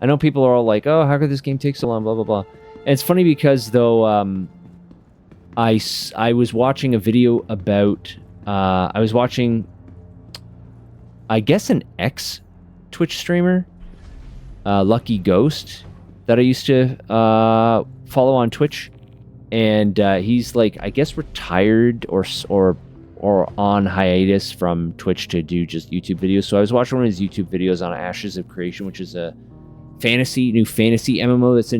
I know people are all like, oh, how could this game take so long, blah, blah, blah. And it's funny because, though, I was watching a video about, I was watching, I guess, an ex-Twitch streamer, Lucky Ghost, that I used to follow on Twitch. And he's, like, I guess retired or on hiatus from Twitch to do just YouTube videos. So I was watching one of his YouTube videos on Ashes of Creation, which is a new fantasy MMO that's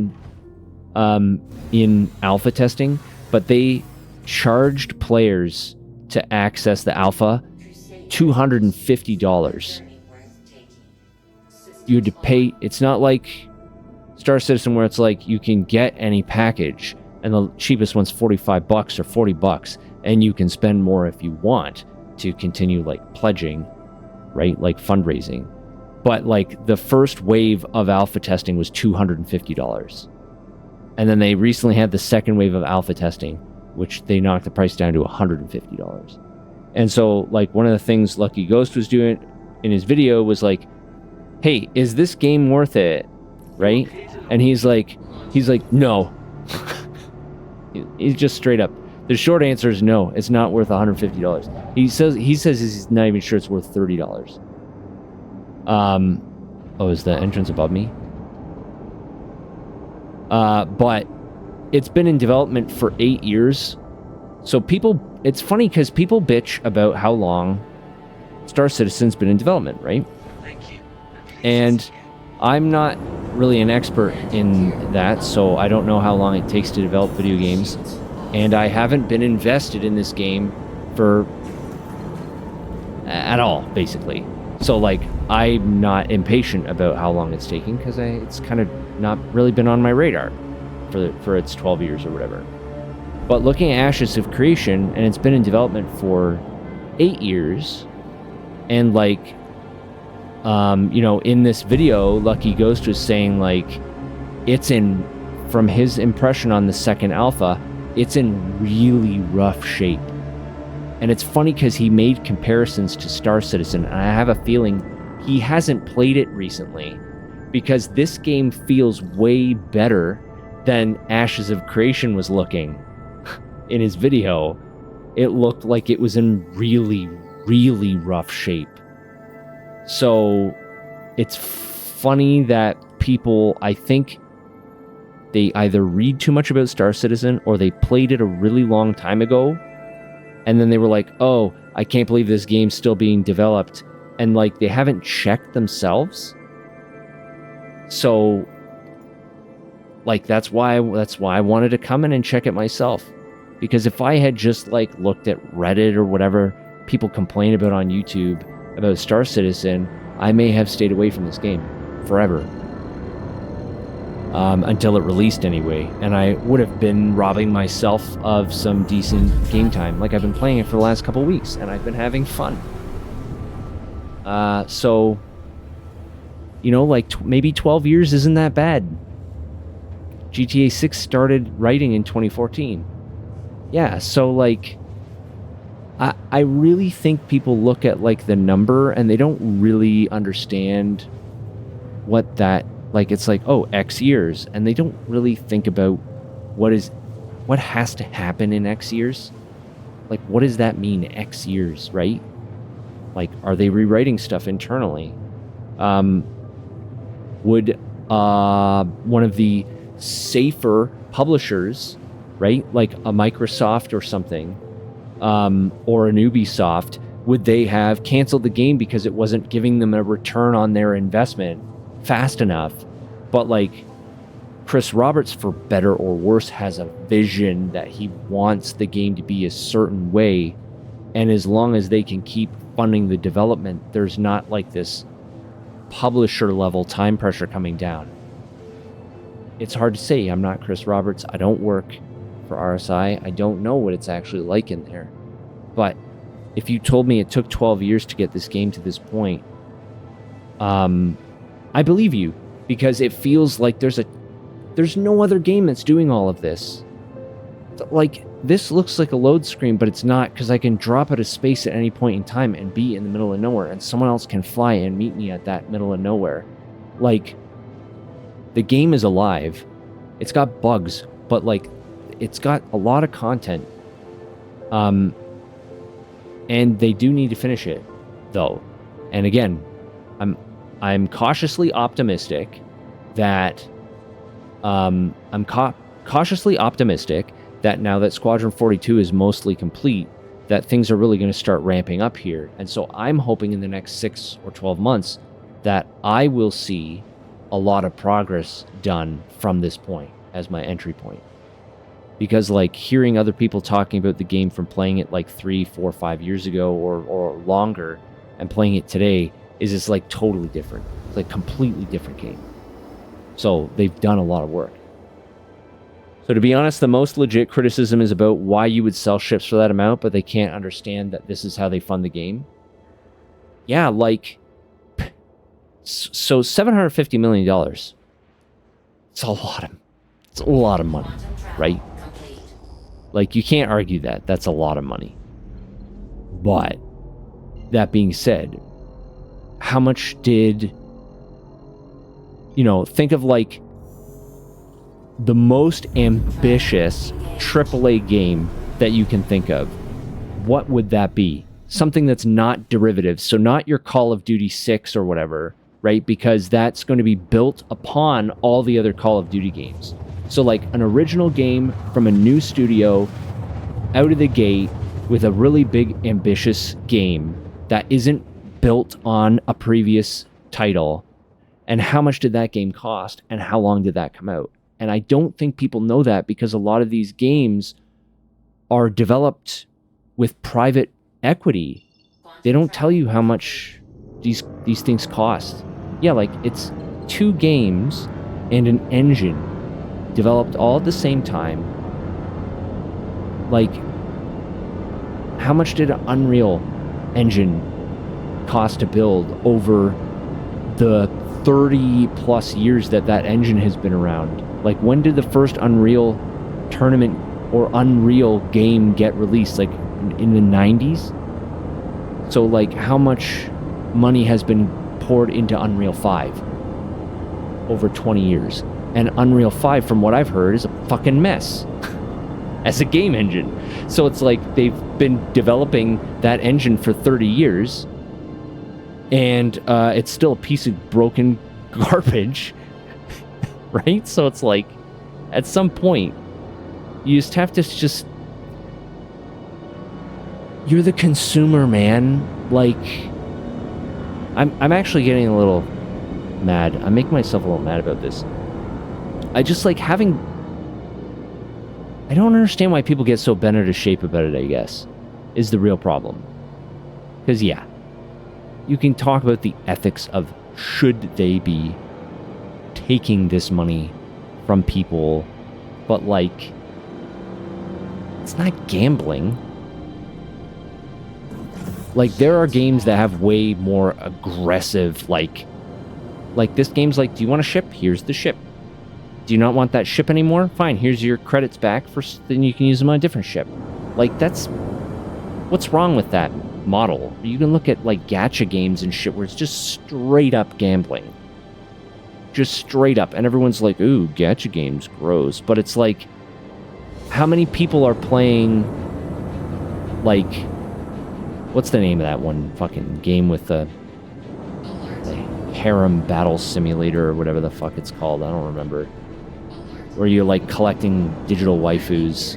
in alpha testing. But they charged players to access the alpha $250. You had to pay. It's not like Star Citizen where it's like you can get any package and the cheapest one's $45 or $40, and you can spend more if you want to continue like pledging, right? Like fundraising. But like the first wave of alpha testing was $250. And then they recently had the second wave of alpha testing, which they knocked the price down to $150. And so, like, one of the things Lucky Ghost was doing in his video was like, hey, is this game worth it? Right? And he's like, no. He's just straight up. The short answer is no, it's not worth $150. He says he's not even sure it's worth $30. Oh, is the entrance above me? But it's been in development for 8 years. So it's funny because people bitch about how long Star Citizen's been in development, right? Thank you. And I'm not really an expert in that, so I don't know how long it takes to develop video games. And I haven't been invested in this game at all, basically. So, like, I'm not impatient about how long it's taking because it's kind of not really been on my radar for its 12 years or whatever. But looking at Ashes of Creation, and it's been in development for 8 years, and like, in this video, Lucky Ghost was saying like, from his impression on the second alpha, it's in really rough shape. And it's funny because he made comparisons to Star Citizen, and I have a feeling he hasn't played it recently because this game feels way better than Ashes of Creation was looking. In his video, it looked like it was in really, really rough shape. So it's funny that people, I think, they either read too much about Star Citizen or they played it a really long time ago, and then they were like, oh, I can't believe this game's still being developed, and like they haven't checked themselves. So like that's why I wanted to come in and check it myself. Because if I had just like looked at Reddit or whatever people complain about on YouTube about Star Citizen, I may have stayed away from this game forever. Until it released anyway. And I would have been robbing myself of some decent game time. Like, I've been playing it for the last couple weeks and I've been having fun. So, like maybe 12 years isn't that bad. GTA 6 started writing in 2014. Yeah, so like, I really think people look at like the number and they don't really understand what that, like, it's like, oh, X years, and they don't really think about what has to happen in X years. Like, what does that mean, X years, right? Like, are they rewriting stuff internally? Would one of the safer publishers, right, like a Microsoft or something, or an Ubisoft, would they have canceled the game because it wasn't giving them a return on their investment fast enough? But like, Chris Roberts, for better or worse, has a vision that he wants the game to be a certain way, and as long as they can keep funding the development, there's not like this publisher level time pressure coming down. It's hard to say. I'm not Chris Roberts. I don't work for RSI. I don't know what it's actually like in there. But if you told me it took 12 years to get this game to this point, I believe you, because it feels like there's no other game that's doing all of this. Like, this looks like a load screen, but it's not, because I can drop out of space at any point in time and be in the middle of nowhere, and someone else can fly and meet me at that middle of nowhere. Like, The game is alive. It's got bugs, but like it's got a lot of content. And they do need to finish it, though. And again, I'm cautiously optimistic that cautiously optimistic that now that Squadron 42 is mostly complete, that things are really going to start ramping up here. And so I'm hoping in the next 6 or 12 months that I will see a lot of progress done from this point as my entry point. Because like hearing other people talking about the game from playing it like 3, 4, 5 years ago or longer and playing it today is just like totally different. It's like completely different game. So they've done a lot of work. So to be honest, the most legit criticism is about why you would sell ships for that amount, but they can't understand that this is how they fund the game. Yeah, like, so $750 million. It's a lot of money, right? Like, you can't argue that. That's a lot of money. But, that being said, how much did, think of like the most ambitious AAA game that you can think of. What would that be? Something that's not derivative. So not your Call of Duty 6 or whatever, right? Because that's going to be built upon all the other Call of Duty games. So like an original game from a new studio out of the gate with a really big ambitious game that isn't built on a previous title. And how much did that game cost? And how long did that come out? And I don't think people know that because a lot of these games are developed with private equity. They don't tell you how much these things cost. Yeah, like it's 2 games and an engine developed all at the same time. Like, how much did an Unreal Engine cost to build over the 30 plus years that engine has been around? Like, when did the first Unreal tournament or Unreal game get released? Like, in the 90s? So, like, how much money has been poured into Unreal 5 over 20 years? And Unreal 5, from what I've heard, is a fucking mess as a game engine. So it's like they've been developing that engine for 30 years, and it's still a piece of broken garbage. Right? So it's like, at some point, you just have to you're the consumer, man. Like, I'm actually getting a little mad. I'm making myself a little mad about this. I just like I don't understand why people get so bent out of shape about it, I guess, is the real problem. Because, yeah, you can talk about the ethics of should they be taking this money from people, but like, it's not gambling. Like, there are games that have way more aggressive, like this game's like, do you want a ship? Here's the ship. Do you not want that ship anymore? Fine, here's your credits back, then you can use them on a different ship. Like, what's wrong with that model? You can look at like gacha games and shit where it's just straight up gambling. Just straight up. And everyone's like, ooh, gacha games, gross. But it's like, how many people are playing, like, what's the name of that one fucking game with the harem battle simulator or whatever the fuck it's called? I don't remember. Where you're like collecting digital waifus.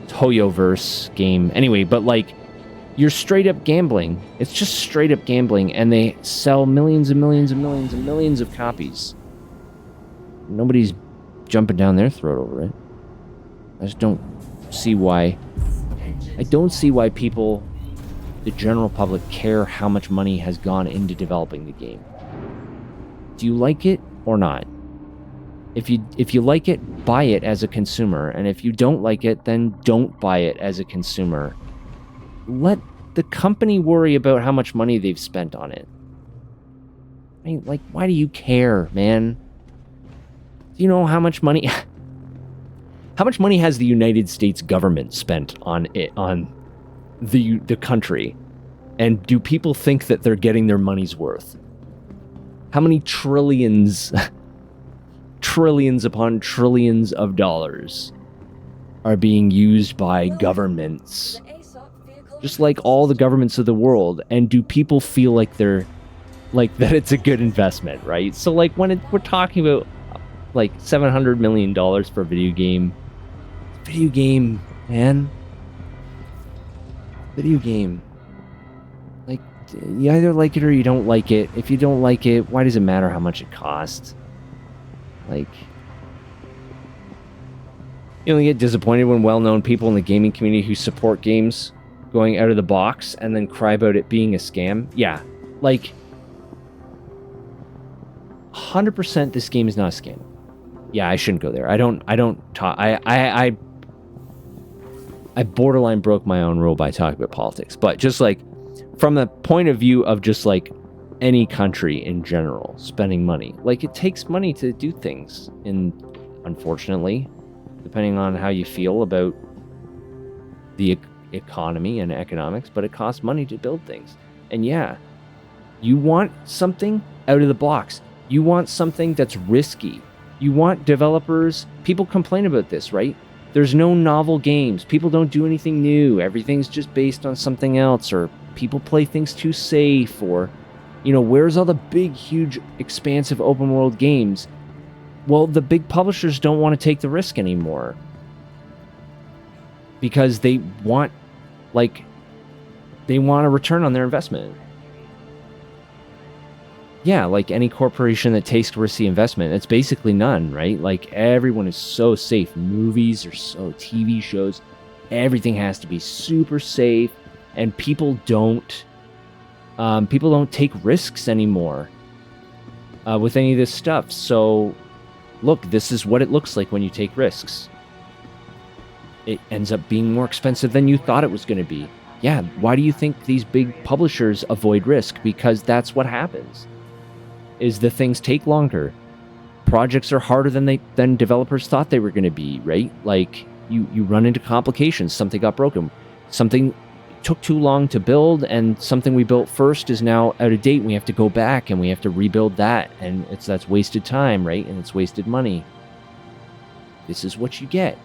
Hoyoverse game. Anyway, but like, you're straight up gambling. It's just straight up gambling, and they sell millions and millions and millions and millions of copies. Nobody's jumping down their throat over it. I just don't see why. I don't see why people, the general public, care how much money has gone into developing the game. Do you like it or not? If you like it, buy it as a consumer, and if you don't like it, then don't buy it as a consumer. Let the company worry about how much money they've spent on it. I mean, like, why do you care, man? Do you know how much money how much money has the United States government spent on the country? And do people think that they're getting their money's worth? How many trillions, trillions upon trillions of dollars are being used by governments, just like all the governments of the world? And do people feel like they're like that it's a good investment, right? So like when we're talking about like $700 million for a video game, man, video game. Like, you either like it or you don't like it. If you don't like it, why does it matter how much it costs? Like, you only get disappointed when well-known people in the gaming community who support games going out of the box and then cry about it being a scam. Yeah, like 100% this game is not a scam. Yeah, I shouldn't go there. I borderline broke my own rule by talking about politics, but just like from the point of view of just like any country in general spending money, like it takes money to do things, and unfortunately, depending on how you feel about the economy and economics, but it costs money to build things. And yeah, you want something out of the box. You want something that's risky. You want developers. People complain about this, right? There's no novel games. People don't do anything new. Everything's just based on something else, or people play things too safe, or, you know, where's all the big, huge, expansive open world games? Well, the big publishers don't want to take the risk anymore because they want a return on their investment. Yeah, like any corporation that takes risky investment, it's basically none, right? Like everyone is so safe. Movies are so, TV shows, everything has to be super safe, and people don't take risks anymore with any of this stuff. So, look, this is what it looks like when you take risks. It ends up being more expensive than you thought it was going to be. Yeah, why do you think these big publishers avoid risk? Because that's what happens. Is the things take longer. Projects are harder than developers thought they were going to be, right? Like you run into complications. Something got broken. Something took too long to build, and something we built first is now out of date. We have to go back and we have to rebuild that, and that's wasted time, right? And it's wasted money. This is what you get.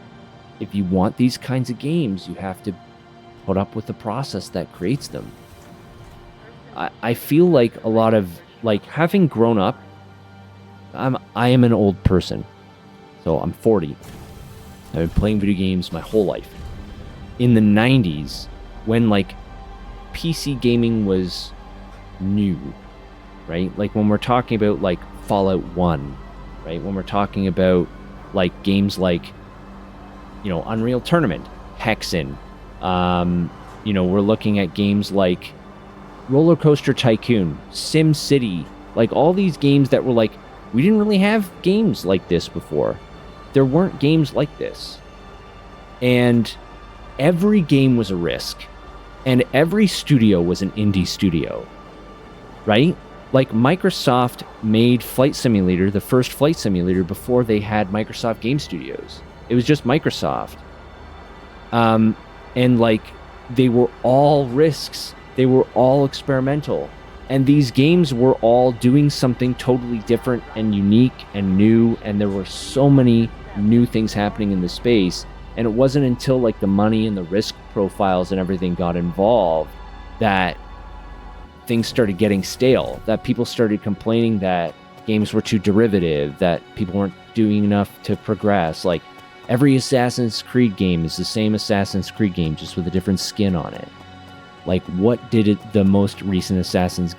If you want these kinds of games, you have to put up with the process that creates them. I feel like a lot of, like, having grown up, I am an old person. So I'm 40. I've been playing video games my whole life. In the 90s, when like PC gaming was new, right? Like when we're talking about like Fallout 1, right? When we're talking about like games like, you know, Unreal Tournament, Hexen, you know, we're looking at games like Roller Coaster Tycoon, Sim City, like all these games that were like, we didn't really have games like this before. There weren't games like this. And every game was a risk. And every studio was an indie studio, right? Like Microsoft made Flight Simulator, the first flight simulator, before they had Microsoft Game Studios. It was just Microsoft. And like, they were all risks. They were all experimental. And these games were all doing something totally different and unique and new. And there were so many new things happening in the space. And it wasn't until like the money and the risk profiles and everything got involved that things started getting stale, that people started complaining that games were too derivative, that people weren't doing enough to progress. Like every Assassin's Creed game is the same Assassin's Creed game, just with a different skin on it. Like, what did the most recent Assassin's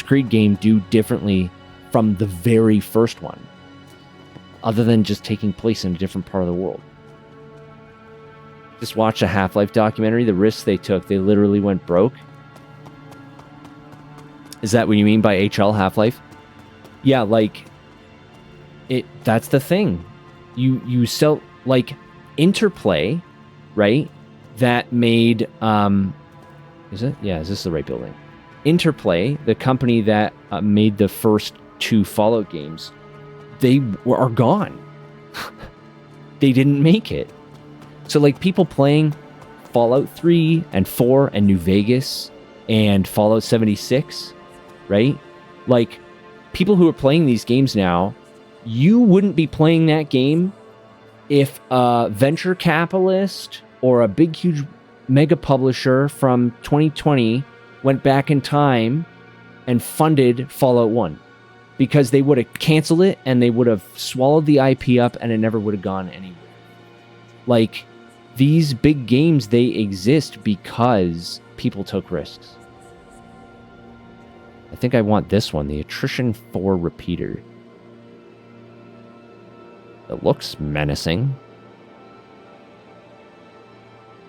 Creed game do differently from the very first one, other than just taking place in a different part of the world? Just watch a Half-Life documentary, the risks they took. They literally went broke. Is that what you mean by HL Half-Life? Yeah, like, that's the thing. You sell, like, Interplay, right? That made, is it? Yeah, is this the right building? Interplay, the company that made the first two Fallout games, they are gone. They didn't make it. So, like, people playing Fallout 3 and 4 and New Vegas and Fallout 76, right? Like, people who are playing these games now, you wouldn't be playing that game if a venture capitalist or a big, huge mega publisher from 2020 went back in time and funded Fallout 1. Because they would have canceled it and they would have swallowed the IP up and it never would have gone anywhere. Like, these big games, they exist because people took risks. I think I want this one, the Attrition 4 Repeater. It looks menacing.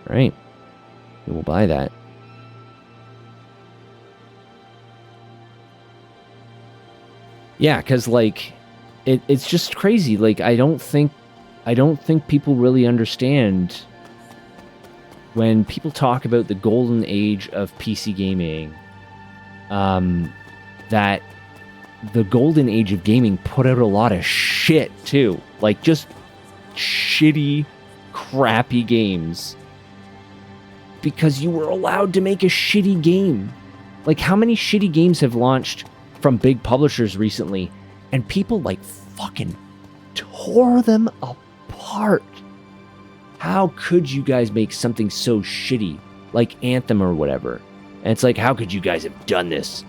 All right. We will buy that. Yeah, because, like, it's just crazy. Like, I don't think people really understand when people talk about the golden age of PC gaming, that the golden age of gaming put out a lot of shit, too. Like, just shitty, crappy games. Because you were allowed to make a shitty game. Like, how many shitty games have launched from big publishers recently, and people, like, fucking tore them apart? How could you guys make something so shitty, like Anthem or whatever? And it's like, how could you guys have done this?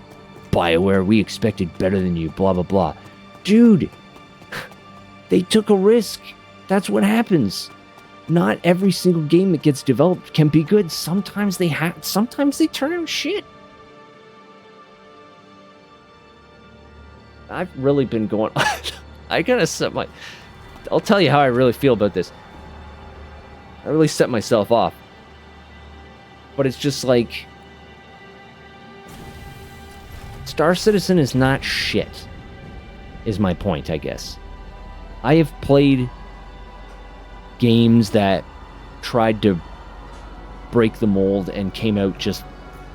BioWare, we expected better than you, blah, blah, blah. Dude, they took a risk. That's what happens. Not every single game that gets developed can be good. Sometimes they turn out shit. I've really been going... I gotta set my... I'll tell you how I really feel about this. I really set myself off. But it's just like... Star Citizen is not shit, is my point, I guess. I have played games that tried to break the mold and came out just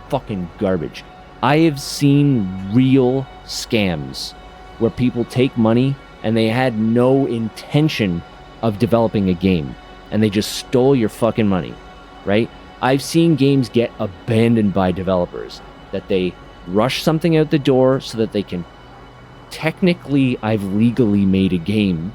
fucking garbage. I have seen real scams where people take money and they had no intention of developing a game and they just stole your fucking money, right? I've seen games get abandoned by developers, that they rush something out the door so that they can technically, I've legally made a game,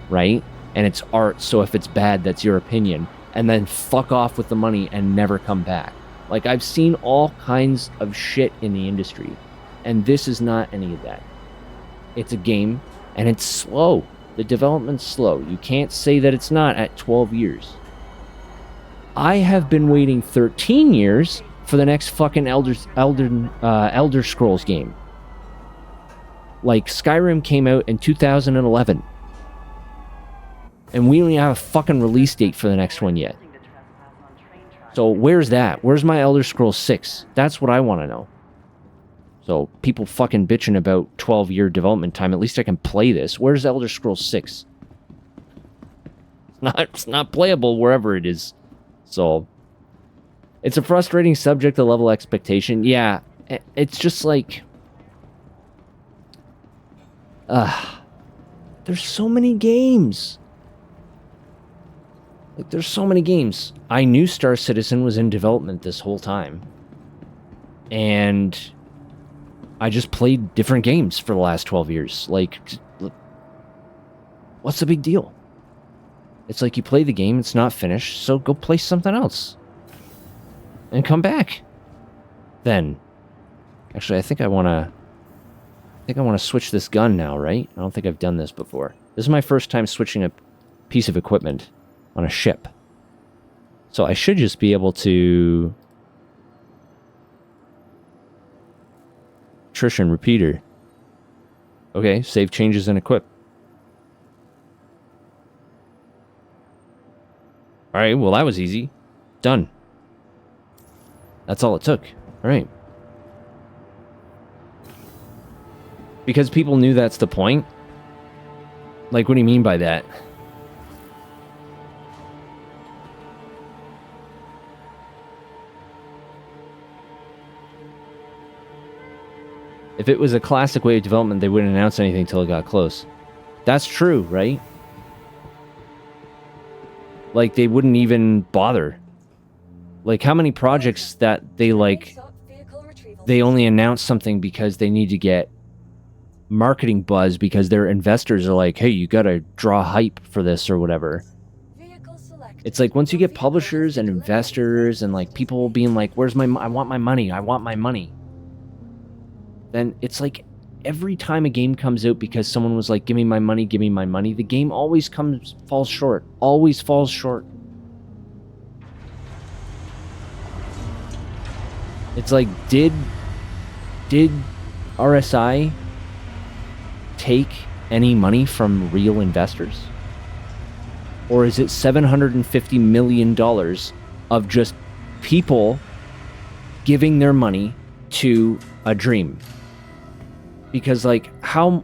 right? And it's art, so if it's bad, that's your opinion, and then fuck off with the money and never come back. Like, I've seen all kinds of shit in the industry, and this is not any of that. It's a game, and it's slow. The development's slow. You can't say that it's not at 12 years. I have been waiting 13 years for the next fucking Elder Scrolls game. Like, Skyrim came out in 2011. And we don't even have a fucking release date for the next one yet. So where's that? Where's my Elder Scrolls 6? That's what I want to know. So people fucking bitching about 12-year development time. At least I can play this. Where's Elder Scrolls 6? It's not playable wherever it is. So it's a frustrating subject, the level of expectation. Yeah, it's just like... there's so many games. Like, there's so many games. I knew Star Citizen was in development this whole time. And I just played different games for the last 12 years. Like, what's the big deal? It's like you play the game, it's not finished, so go play something else. And come back. Then. Actually, I think I want to switch this gun now, right? I don't think I've done this before. This is my first time switching a piece of equipment on a ship. So I should just be able to... Attrition repeater. Okay, save changes and equip. Alright, well that was easy. Done. That's all it took. Alright. Because people knew that's the point? Like, what do you mean by that? If it was a classic way of development, they wouldn't announce anything until it got close. That's true, right? Like, they wouldn't even bother. Like, how many projects that they, like... They only announce something because they need to get marketing buzz because their investors are like, hey, you gotta draw hype for this or whatever. It's like once you get publishers and investors and like people being like, where's my, I want my money, I want my money. Then it's like every time a game comes out because someone was like, give me my money, the game always falls short, always falls short. It's like, did RSI take any money from real investors? Or is it $750 million of just people giving their money to a dream? Because like, how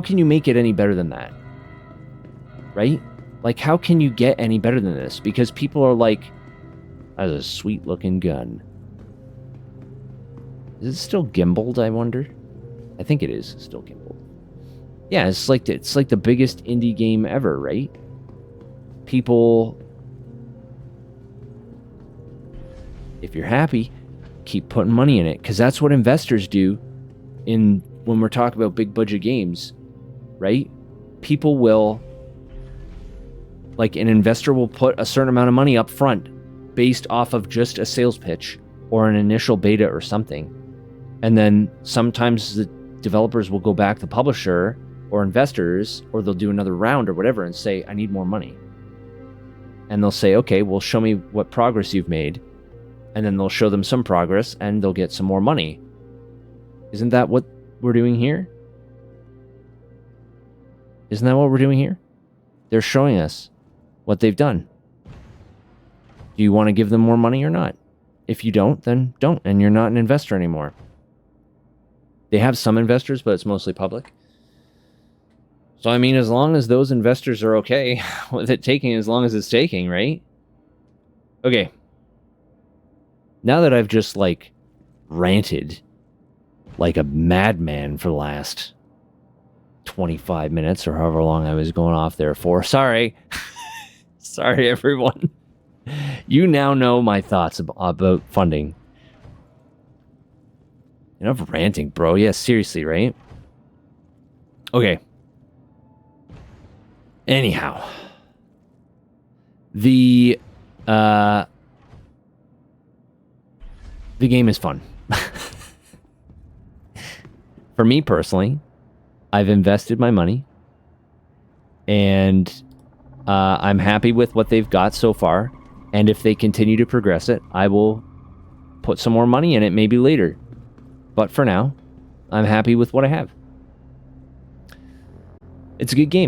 can you make it any better than that? Right? Like, how can you get any better than this? Because people are like, that's a sweet looking gun. Is it still gimbaled, I wonder? I think it is still gimbaled. Yeah, it's like the biggest indie game ever, right? People, if you're happy, keep putting money in it, because that's what investors do when we're talking about big budget games, right? People will, like, an investor will put a certain amount of money up front based off of just a sales pitch or an initial beta or something. And then sometimes the developers will go back to the publisher or investors, or they'll do another round or whatever and say, I need more money. And they'll say, okay, well, show me what progress you've made. And then they'll show them some progress and they'll get some more money. Isn't that what we're doing here? Isn't that what we're doing here? They're showing us what they've done. Do you want to give them more money or not? If you don't, then don't, and you're not an investor anymore. They have some investors, but it's mostly public. So, I mean, as long as those investors are okay with it taking as long as it's taking, right? Okay. Now that I've just, like, ranted like a madman for the last 25 minutes or however long I was going off there for. Sorry. Sorry, everyone. You now know my thoughts about funding. Enough ranting, bro. Yeah, seriously, right? Okay. Anyhow, the game is fun. For me personally, I've invested my money, and I'm happy with what they've got so far. And if they continue to progress it, I will put some more money in it maybe later. But for now, I'm happy with what I have. It's a good game.